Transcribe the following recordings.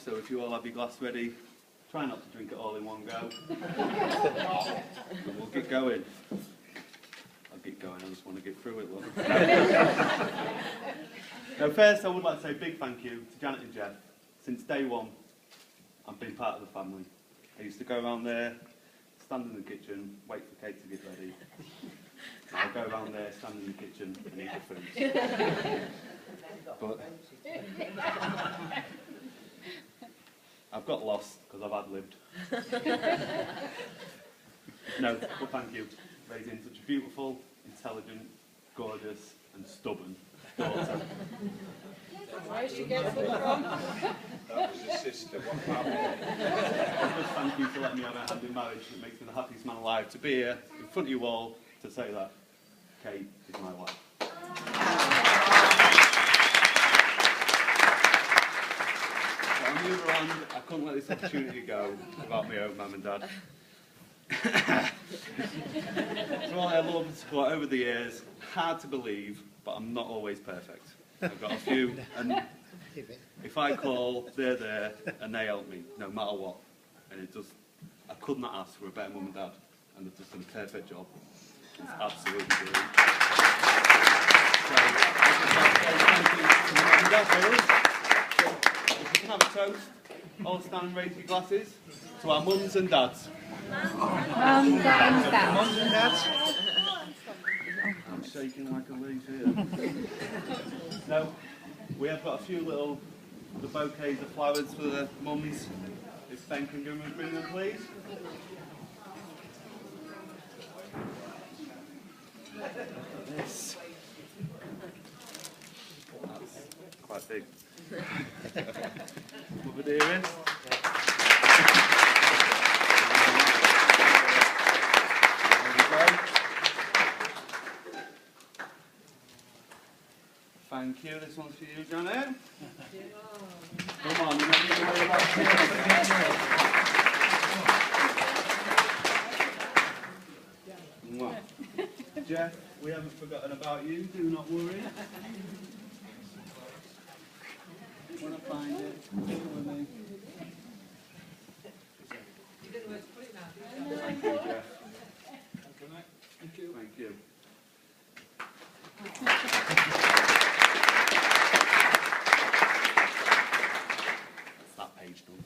so if you all have your glass ready, try not to drink it all in one go. But we'll get going. I'll get going, I just want to get through it, look. Now first I would like to say a big thank you to Janet and Jeff. Since day one, I've been part of the family. I used to go around there, stand in the kitchen, wait for Kate to get ready. I'll go around there, stand in the kitchen and eat the food. But I've got lost because I've ad-libbed. No, but thank you. Raising such a beautiful, intelligent, gorgeous and stubborn daughter. Where did you get it from? That was his sister. What happened? Just thank you for letting me have a hand in marriage. It makes me the happiest man alive to be here in front of you all to say that Kate is my wife. But on the other hand, I couldn't let this opportunity go without my own mum and dad. For all their love and support over the years, hard to believe, but I'm not always perfect. I've got a few, and if I call, they're there, and they help me, no matter what. And it just, I could not ask for a better mum and dad, and they've just done a perfect job. It's absolutely brilliant. So, thank you to mum and dad, really. So, if you can have a toast, all stand and raise your glasses to our mums and dads. Mums and dads. Mums and dads. I'm shaking like a leaf here. No, we have got a few little bouquets of flowers for the mums. If Ben can bring them, please. Look at this. That's quite big. Over the earrings. Thank you. This one's for you, Janet. Come on, you don't need to worry about it. Jeff, we haven't forgotten about you. Do not worry. When I find it, leave it with me. Thank you, Jeff. Thank you. Thank you. That page done.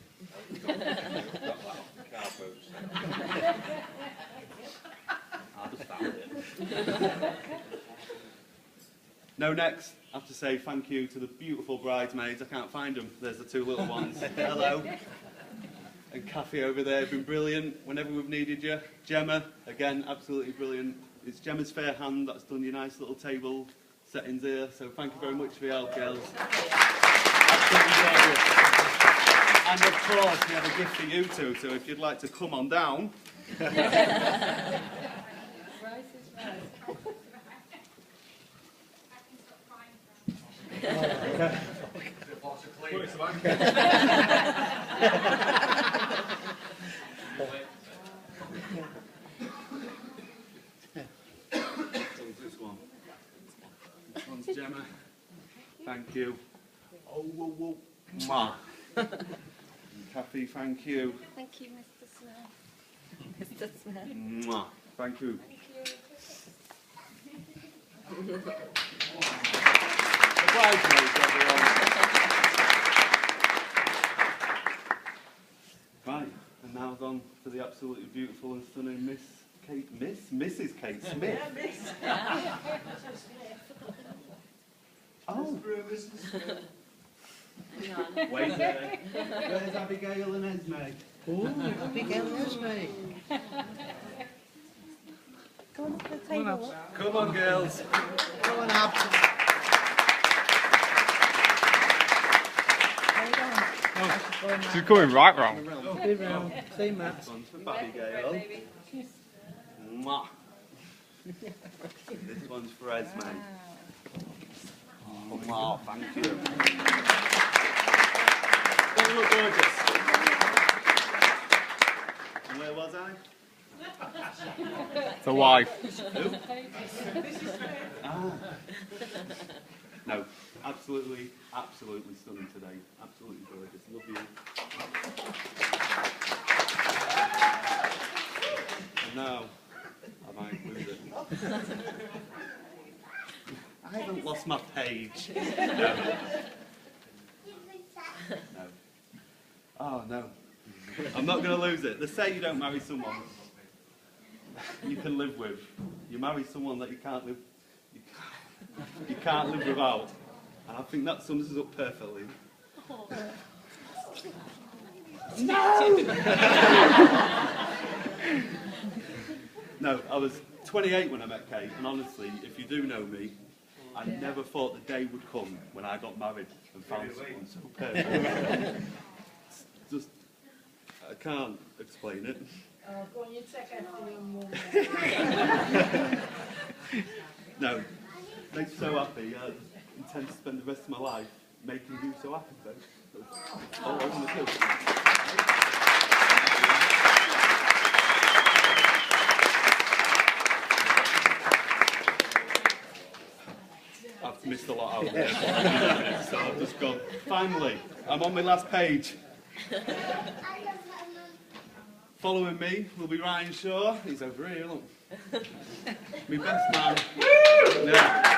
I just found it. No, next, I have to say thank you to the beautiful bridesmaids. I can't find them. There's the two little ones. Hello. And Kathy over there, been brilliant whenever we've needed you. Gemma, again, absolutely brilliant. It's Gemma's fair hand that's done your nice little table settings here. So thank you very much for your help, girls. Absolutely gorgeous. And of course, we have a gift for you two, so if you'd like to come on down. This one. This one's Gemma. Thank you. Oh, whoa, whoa. Mwah. Kathy, thank you. Thank you, Mr. Smith. Mr. Smith. Mwah. Thank you. The bridesmaids, everyone. Right, and now on to the absolutely beautiful and stunning Mrs. Kate Smith. Yeah, miss. Oh, Hang on. wait there. Where's Abigail and Esme? Oh, Abigail and Esme. Go on to the table. Come on, girls. Come on up. She's going right wrong. Be round. See, Matt. This one's for Abigail. Mwah. This one's for Esme. Oh, wow, thank you. Don't you look gorgeous? And where was I? The wife. Who? Ah. No, absolutely stunning today. Absolutely gorgeous. Love you. I haven't lost my page. No. No. Oh, no. I'm not going to lose it. They say you don't marry someone you can live with. You marry someone that you can't live without. And I think that sums us up perfectly. No! No, I was 28 when I met Kate, and honestly, if you do know me, I never thought the day would come when I got married and found someone so perfect. It's just, I can't explain it. Go on, you take after your mum. No, makes me so happy. I intend to spend the rest of my life making you so happy, though. That's all I want to do. I've missed a lot out there, so I've just gone. Finally, I'm on my last page. Following me will be Ryan Shaw. He's over here, look. My best man. Yeah.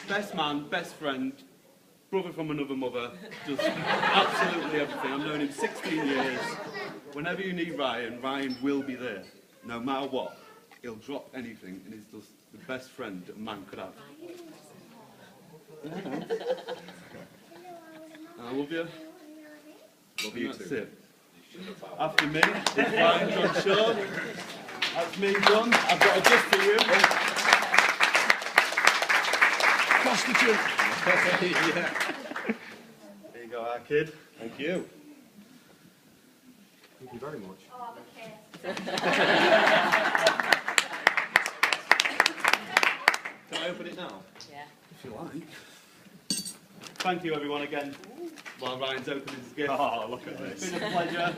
Best man, best friend, brother from another mother, just absolutely everything. I've known him 16 years. Whenever you need Ryan, Ryan will be there. No matter what. He'll drop anything, and he's just the best friend a man could have. I love you. Love you That's too. it. After me, it's Ryan John Shaw. That's me done. I've got a gift for you. Prostitute. Yeah. There you go, our kid. Thank you. Thank you very much. Can I open it now? Yeah. If you like. Thank you, everyone, again, while Ryan's opening his gift. Oh, look at It's this. been a pleasure.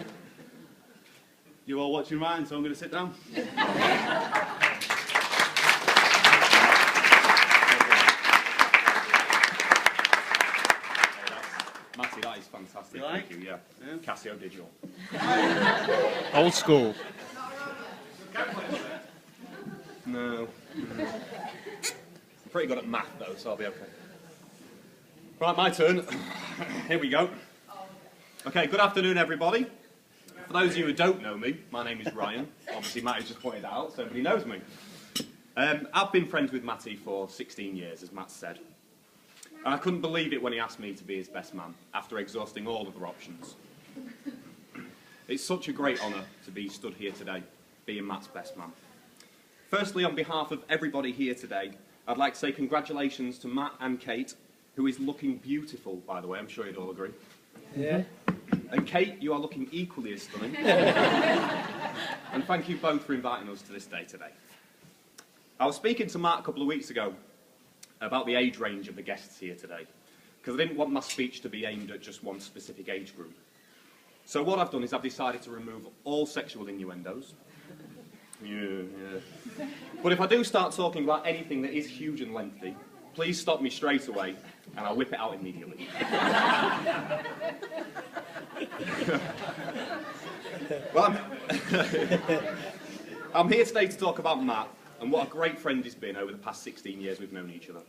You're all watching Ryan, so I'm going to sit down. Matty, that is fantastic. You like? Thank you, yeah. Yeah. Casio Digital. Old school. No. I'm pretty good at math, though, so I'll be okay. Right, my turn. Here we go. Okay, good afternoon, everybody. For those of you who don't know me, my name is Ryan. Obviously, Matty just pointed that out, so everybody knows me. I've been friends with Matty for 16 years, as Matt said. And I couldn't believe it when he asked me to be his best man, after exhausting all other options. It's such a great honour to be stood here today, being Matt's best man. Firstly, on behalf of everybody here today, I'd like to say congratulations to Matt and Kate, who is looking beautiful, by the way, I'm sure you'd all agree. Yeah. And Kate, you are looking equally as stunning. And thank you both for inviting us to this day today. I was speaking to Matt a couple of weeks ago about the age range of the guests here today, because I didn't want my speech to be aimed at just one specific age group. So what I've done is I've decided to remove all sexual innuendos. Yeah. But if I do start talking about anything that is huge and lengthy, please stop me straight away, and I'll whip it out immediately. Well, I'm here today to talk about Matt, and what a great friend he's been over the past 16 years we've known each other.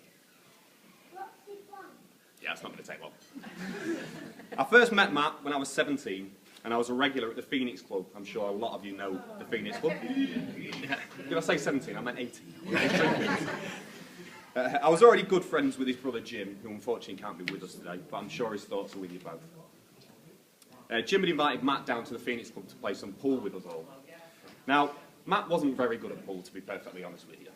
Yeah, it's not going to take long. I first met Matt when I was 17, and I was a regular at the Phoenix Club. I'm sure a lot of you know the Phoenix Club. Did I say 17? I meant 18. I was already good friends with his brother Jim, who unfortunately can't be with us today, but I'm sure his thoughts are with you both. Jim had invited Matt down to the Phoenix Club to play some pool with us all. Now, Matt wasn't very good at pool, to be perfectly honest with you.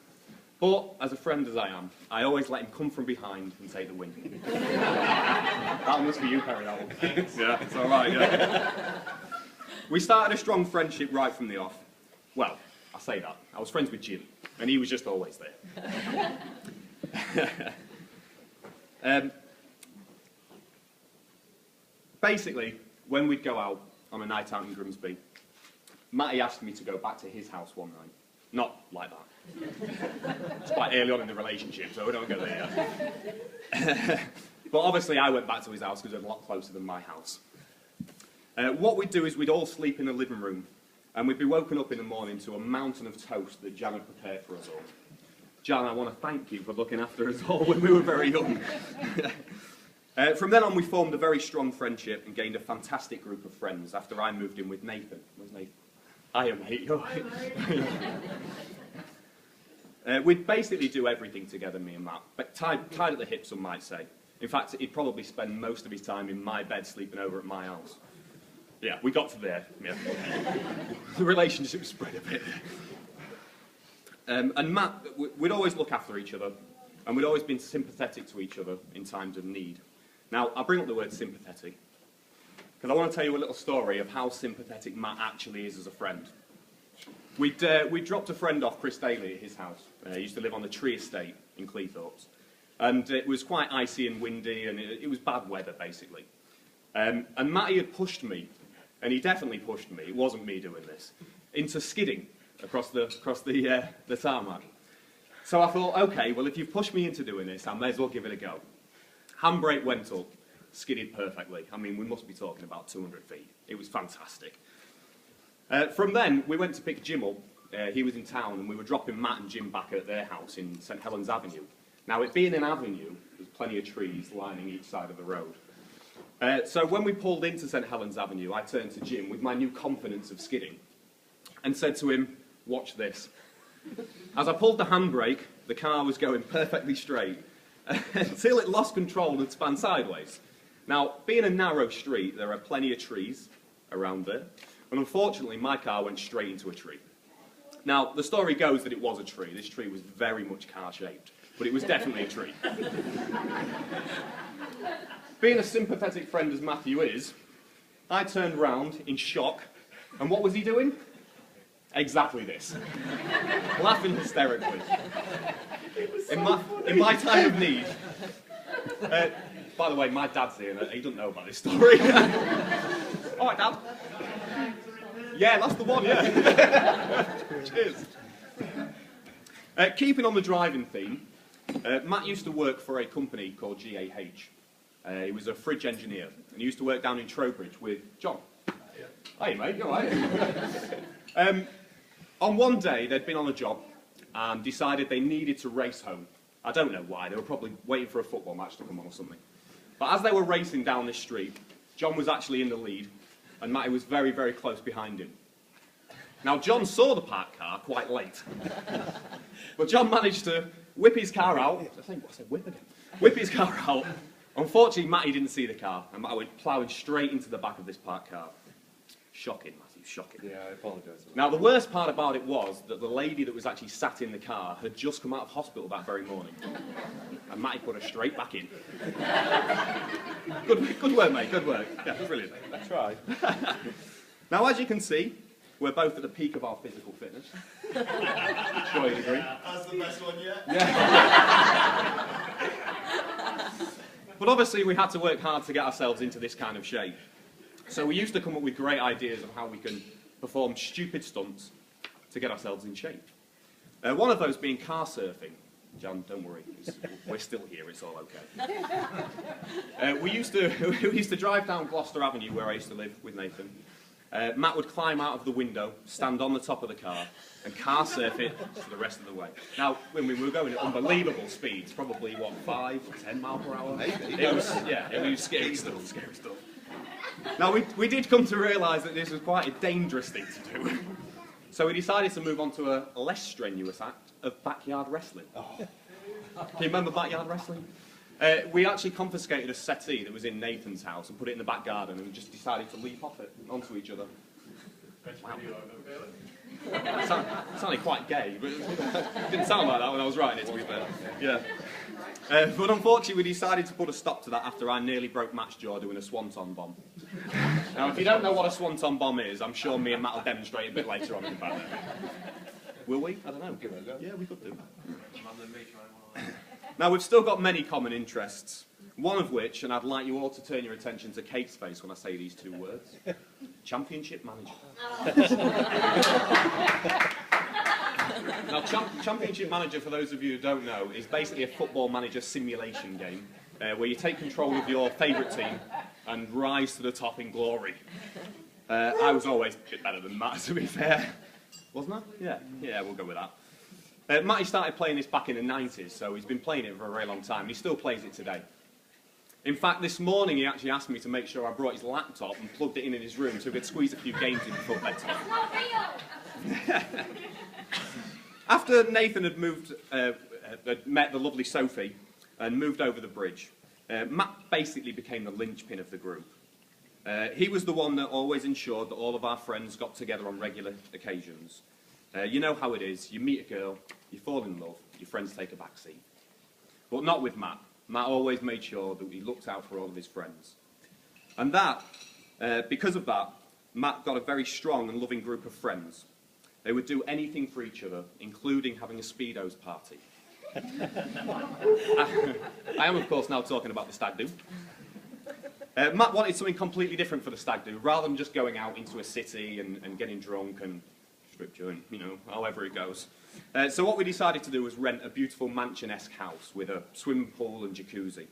But, as a friend as I am, I always let him come from behind and take the win. That one was for you, Perry, that one. Yeah, it's all right, yeah. We started a strong friendship right from the off. Well, I say that. I was friends with Jim, and he was just always there. Basically, when we'd go out on a night out in Grimsby, Matty asked me to go back to his house one night. Not like that. It's quite early on in the relationship, so we don't go there yet. But obviously I went back to his house because it was a lot closer than my house. What we'd do is we'd all sleep in the living room, and we'd be woken up in the morning to a mountain of toast that Jan had prepared for us all. Jan, I want to thank you for looking after us all when we were very young. From then on, we formed a very strong friendship and gained a fantastic group of friends after I moved in with Nathan. Where's Nathan? Hiya, mate. You're right. We'd basically do everything together, me and Matt, but tied at the hip, some might say. In fact, he'd probably spend most of his time in my bed sleeping over at my house. Yeah, we got to there. Yeah. The relationship spread a bit. And Matt, we'd always look after each other, and we'd always been sympathetic to each other in times of need. Now, I bring up the word sympathetic, because I want to tell you a little story of how sympathetic Matt actually is as a friend. We'd dropped a friend off, Chris Daly, at his house. He used to live on the Tree Estate in Cleethorpes. And it was quite icy and windy, and it was bad weather, basically. And Matty had pushed me, and he definitely pushed me, it wasn't me doing this, into skidding across the tarmac. So I thought, okay, well, if you've pushed me into doing this, I may as well give it a go. Handbrake went up, skidded perfectly. I mean, we must be talking about 200 feet. It was fantastic. From then, we went to pick Jim up. He was in town, and we were dropping Matt and Jim back at their house in St Helens Avenue. Now, it being an avenue, there's plenty of trees lining each side of the road. So when we pulled into St Helens Avenue, I turned to Jim with my new confidence of skidding and said to him, "Watch this." As I pulled the handbrake, the car was going perfectly straight until it lost control and spun sideways. Now, being a narrow street, there are plenty of trees around there, and unfortunately, my car went straight into a tree. Now, the story goes that it was a tree. This tree was very much car-shaped, but it was definitely a tree. Being a sympathetic friend as Matthew is, I turned round in shock, and what was he doing? Exactly this. Laughing hysterically. In my time of need. By the way, my dad's here, and he doesn't know about this story. All right, Dad. Yeah, that's the one, yeah. Cheers. Keeping on the driving theme, Matt used to work for a company called GAH. He was a fridge engineer, and he used to work down in Trowbridge with John. Hey, mate, you all right? On one day, they'd been on a job and decided they needed to race home. I don't know why, they were probably waiting for a football match to come on or something. But as they were racing down this street, John was actually in the lead, and Matty was very, very close behind him. Now, John saw the parked car quite late. But John managed to whip his car out. Whip his car out. Unfortunately, Matty didn't see the car, and Matty went ploughing straight into the back of this parked car. Shocking, Matthew, shocking. Yeah, I apologise. Now, the worst part about it was that the lady that was actually sat in the car had just come out of hospital that very morning. And Matty put her straight back in. Good work, mate, good work. Yeah, brilliant. I tried. Now, as you can see, we're both at the peak of our physical fitness. Sure you agree? That's the best one yet. Yeah. But obviously, we had to work hard to get ourselves into this kind of shape. So we used to come up with great ideas of how we can perform stupid stunts to get ourselves in shape. One of those being car surfing. John, don't worry, we're still here, it's all okay. We used to drive down Gloucester Avenue, where I used to live with Nathan. Matt would climb out of the window, stand on the top of the car, and car surf it for the rest of the way. Now, when we were going at unbelievable speeds, probably, 5, 10 miles per hour? It was scary stuff, scary stuff. Now, we did come to realise that this was quite a dangerous thing to do. So we decided to move on to a less strenuous act of backyard wrestling. Can you remember backyard wrestling? We actually confiscated a settee that was in Nathan's house and put it in the back garden, and we just decided to leap off it onto each other. Wow. Sounded quite gay, but it didn't sound like that when I was writing it, to be fair. Yeah. But unfortunately, we decided to put a stop to that after I nearly broke Matt's jaw doing a swanton bomb. Now, if you don't know what a swanton bomb is, I'm sure me and Matt will demonstrate a bit later on in the battle. Will we? I don't know. Give it a go. Yeah, we could do. Now, we've still got many common interests, one of which, and I'd like you all to turn your attention to Kate's face when I say these two words, Championship Manager. Now, Championship Manager, for those of you who don't know, is basically a football manager simulation game where you take control of your favourite team and rise to the top in glory. I was always a bit better than Matt, to be fair. Wasn't I? Yeah, we'll go with that. Matty started playing this back in the 90s, so he's been playing it for a very long time. He still plays it today. In fact, this morning he actually asked me to make sure I brought his laptop and plugged it in his room so we could squeeze a few games in before bedtime. After Nathan had met the lovely Sophie and moved over the bridge, Matt basically became the linchpin of the group. He was the one that always ensured that all of our friends got together on regular occasions. You know how it is. You meet a girl, you fall in love, your friends take a back seat. But not with Matt. Matt always made sure that he looked out for all of his friends. And because of that, Matt got a very strong and loving group of friends. They would do anything for each other, including having a Speedos party. I am, of course, now talking about the stag do. Matt wanted something completely different for the stag do, rather than just going out into a city and getting drunk and strip joint, you know, however it goes. So what we decided to do was rent a beautiful mansion-esque house with a swimming pool and jacuzzi.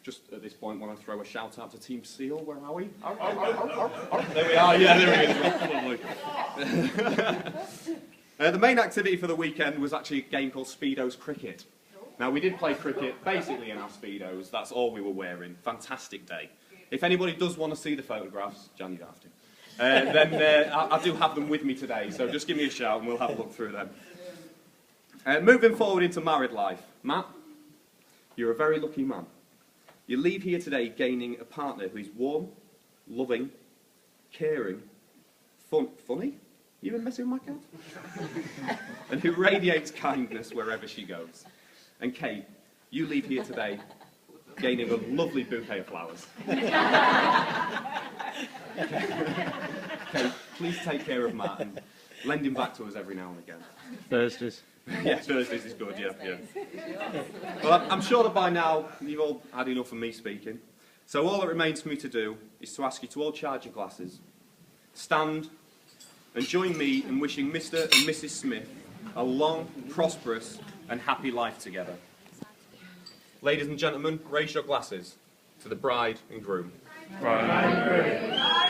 Just at this point, want to throw a shout out to Team Seal. Where are we? There we are. Yeah, there we go. The main activity for the weekend was actually a game called Speedos Cricket. Now, we did play cricket basically in our Speedos. That's all we were wearing. Fantastic day. If anybody does want to see the photographs, Jan, you don't have to. Then I do have them with me today, so just give me a shout and we'll have a look through them. Moving forward into married life. Matt, you're a very lucky man. You leave here today gaining a partner who's warm, loving, caring, funny? You even messing with my cat? And who radiates kindness wherever she goes. And Kate, you leave here today gaining a lovely bouquet of flowers. Kate, please take care of Matt and lend him back to us every now and again. Thursdays. Yeah, Thursdays is good, yeah. Well, I'm sure that by now you've all had enough of me speaking. So all that remains for me to do is to ask you to all charge your glasses, stand, and join me in wishing Mr. and Mrs. Smith a long, prosperous, and happy life together. Ladies and gentlemen, raise your glasses to the bride and groom. Right.